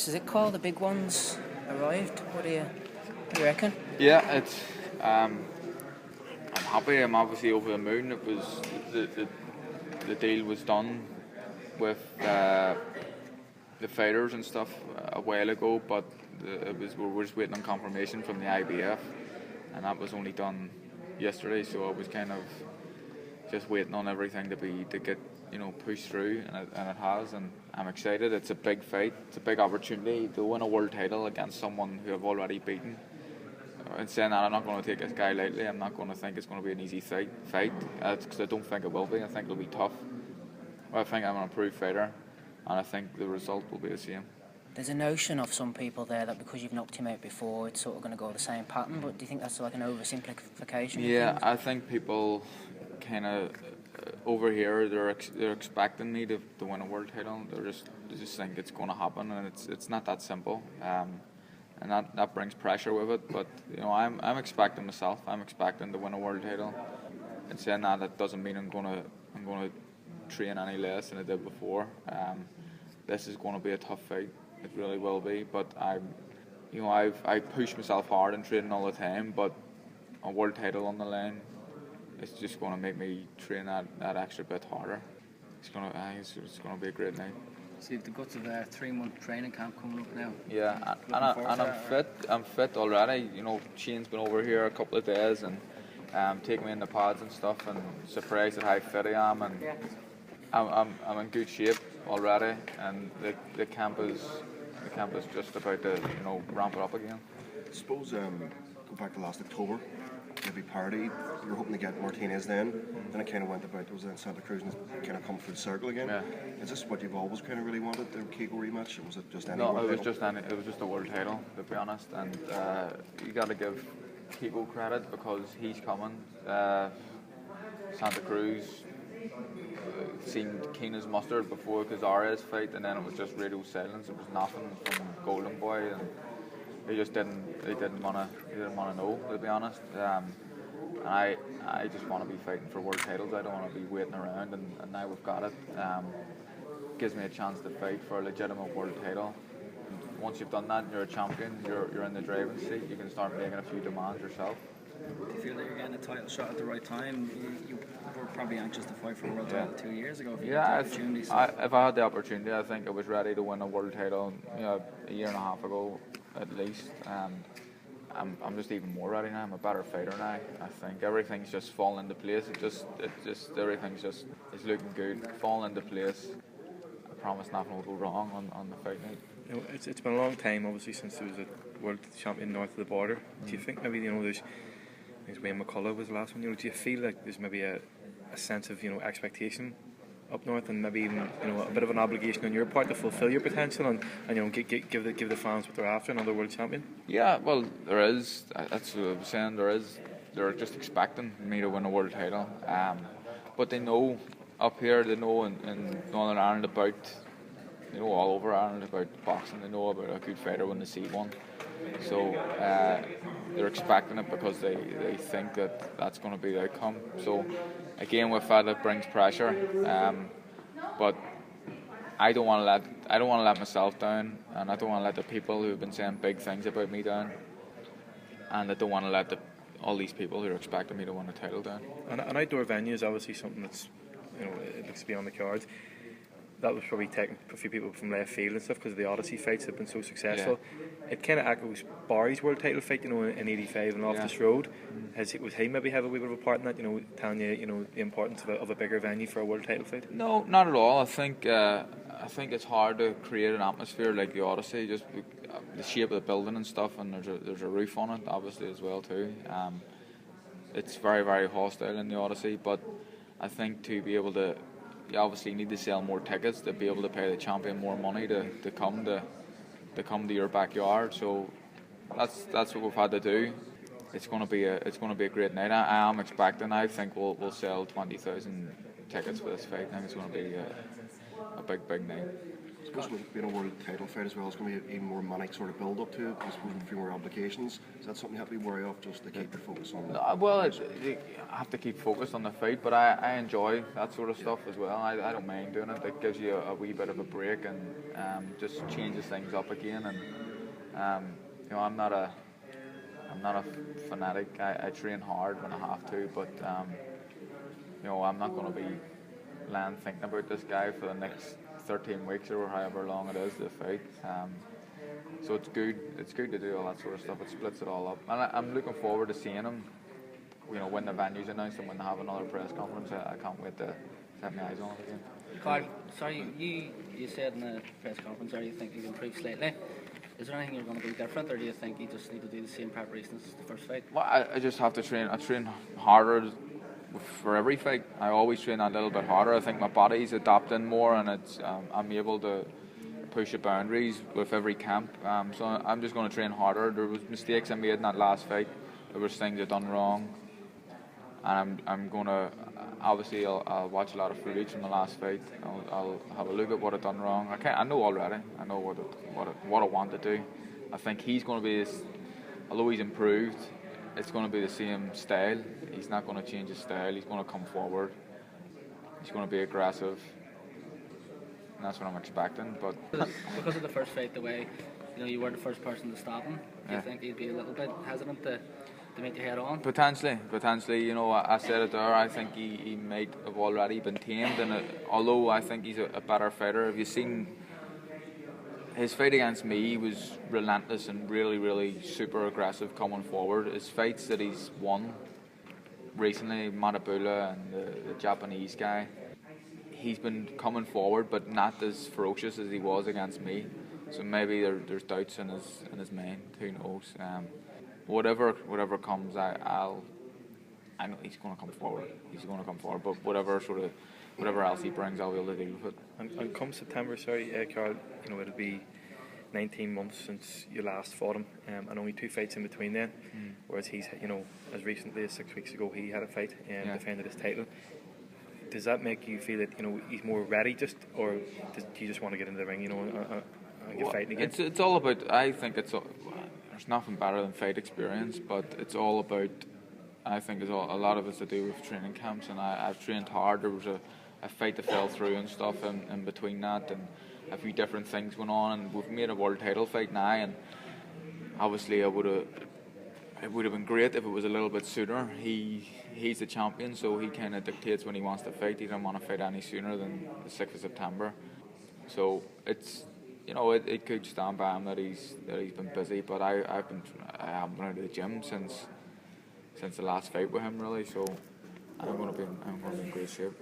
This is it, Carl. The big ones arrived. What do you reckon? Yeah, it's. I'm happy. I'm obviously over the moon. It was the deal was done with the fighters and stuff a while ago, but we were just waiting on confirmation from the IBF, and that was only done yesterday. So I was kind of just waiting on everything to get pushed through, and it has, and I'm excited. It's a big fight. It's a big opportunity to win a world title against someone who I've already beaten. In saying that, I'm not going to take this guy lightly. I'm not going to think it's going to be an easy fight, because I don't think it will be. I think it'll be tough. I think I'm an improved fighter, and I think the result will be the same. There's a notion of some people there that because you've knocked him out before, it's sort of going to go the same pattern, but do you think that's like an oversimplification? Yeah, I think people kind of over here, they're expecting me to win a world title. They just think it's going to happen, and it's not that simple. And that brings pressure with it. But I'm expecting myself. I'm expecting to win a world title. And saying that doesn't mean I'm gonna train any less than I did before. This is going to be a tough fight. It really will be. But I've pushed myself hard in training all the time. But a world title on the line, it's just going to make me train that extra bit harder. It's going to be a great night. So you've got a 3-month training camp coming up now. Yeah, and I'm fit. I'm fit already. Shane's been over here a couple of days and taking me in the pads and stuff, and surprised at how fit I am, and I'm in good shape already. And the camp is just about to ramp it up again. I suppose go back to last October. Maybe party. You were hoping to get Martinez then it kind of went about. It was in Santa Cruz and it's kind of come full circle again. Yeah. Is this what you've always kind of really wanted, the Kiko rematch? Or was it just any? No, it was just a world title, to be honest. And you got to give Kiko credit because he's coming. Santa Cruz seemed keen as mustard before Kazaria's fight, and then it was just radio silence. It was nothing from Golden Boy, and They didn't want to know, to be honest. And I just want to be fighting for world titles. I don't want to be waiting around, and now we've got it. Gives me a chance to fight for a legitimate world title. And once you've done that and you're a champion, you're in the driving seat. You can start making a few demands yourself. Do you feel that you're getting a title shot at the right time? You were probably anxious to fight for a world title 2 years ago. If I had the opportunity, I think I was ready to win a world title a year and a half ago at least. I'm just even more ready now. I'm a better fighter now. I think everything's just falling into place. Everything's just is looking good, falling into place. I promise nothing will go wrong on the fight night. It's been a long time, obviously, since there was a world champion north of the border. Do you think maybe there's Wayne McCullough was the last one? Do you feel like there's maybe a sense of expectation up north, and maybe even a bit of an obligation on your part to fulfil your potential and give the fans what they're after, another world champion? Yeah, well, there is. That's what I was saying. They're just expecting me to win a world title. But they know up here. They know in Northern Ireland about. They know all over Ireland about boxing. They know about a good fighter when they see one. So they're expecting it because they think that's going to be the outcome. So again, with that, it brings pressure. But I don't want to let myself down, and I don't want to let the people who've been saying big things about me down, and I don't want to let all these people who are expecting me to win a title down. An outdoor venue is obviously something that's it looks to be on the cards. That was probably taking a few people from left field and stuff because the Odyssey fights have been so successful. Yeah. It kind of echoes Barry's world title fight, in '85 and Loftus Road. Was he maybe have a wee bit of a part in that? Telling you, the importance of a bigger venue for a world title fight. No, not at all. I think it's hard to create an atmosphere like the Odyssey, just the shape of the building and stuff, and there's a roof on it, obviously as well too. It's very, very hostile in the Odyssey, but I think to be able to. You obviously need to sell more tickets to be able to pay the champion more money to come to your backyard. So that's what we've had to do. It's going to be a great night. I am expecting. I think we'll sell 20,000 tickets for this fight. I think it's going to be a big night. suppose with being a world title fight as well, it's going to be even more manic sort of build up to it. I suppose with a few more obligations. Is that something you have to be wary of, just to keep your focus on that? Well, I have to keep focused on the fight, but I enjoy that sort of stuff as well. I don't mind doing it. It gives you a wee bit of a break and just changes things up again. And you know, I'm not a fanatic. I train hard when I have to, but you know, I'm not going to be lying thinking about this guy for the next 13 weeks or however long it is to fight. So it's good. It's good to do all that sort of stuff. It splits it all up, and I'm looking forward to seeing him. You know, when the venue's announced and when they have another press conference, I can't wait to set my eyes on it again. Carl, sorry, you said in the press conference there you think you've improved slightly. Is there anything you're going to do different, or do you think you just need to do the same preparation as the first fight? Well, I just have to train. I train harder for every fight. I always train a little bit harder. I think my body's adapting more, and it's I'm able to push the boundaries with every camp. So I'm just going to train harder. There was mistakes I made in that last fight. There was things I done wrong, and I'm going to obviously I'll watch a lot of footage from the last fight. I'll have a look at what I've done wrong. I know already. I know what I want to do. I think he's going to be this, although he's improved, it's going to be the same style. He's not going to change his style. He's going to come forward. He's going to be aggressive. And that's what I'm expecting. But because of the first fight, the way you were the first person to stop him, do you think he'd be a little bit hesitant to meet you head on? Potentially. You know, I said it there. I think he might have already been tamed. And although I think he's a better fighter, have you seen his fight against me? He was relentless and really, really super aggressive coming forward. His fights that he's won recently, Matabula and the Japanese guy, he's been coming forward, but not as ferocious as he was against me. So maybe there's doubts in his mind. Who knows? Whatever comes, I know he's going to come forward. But whatever else he brings, I'll be able to deal with it. And come September, Carl, you know, it'll be 19 months since you last fought him, and only 2 fights in between then. Whereas he's, you know, as recently as 6 weeks ago, he had a fight and defended his title. Does that make you feel that, you know, he's more ready, or do you just want to get into the ring, you know, and get fighting again? It's all about. I think there's nothing better than fight experience, but it's all about. I think a lot of it's to do with training camps, and I've trained hard. There was a fight that fell through and stuff in between that, and a few different things went on, and we've made a world title fight now, and obviously it would have been great if it was a little bit sooner. He's the champion, so he kind of dictates when he wants to fight. He doesn't want to fight any sooner than the 6th of September. So it's, you know, it could stand by him that he's been busy, but I haven't been out of the gym since the last fight with him really. So I'm going to be in great shape.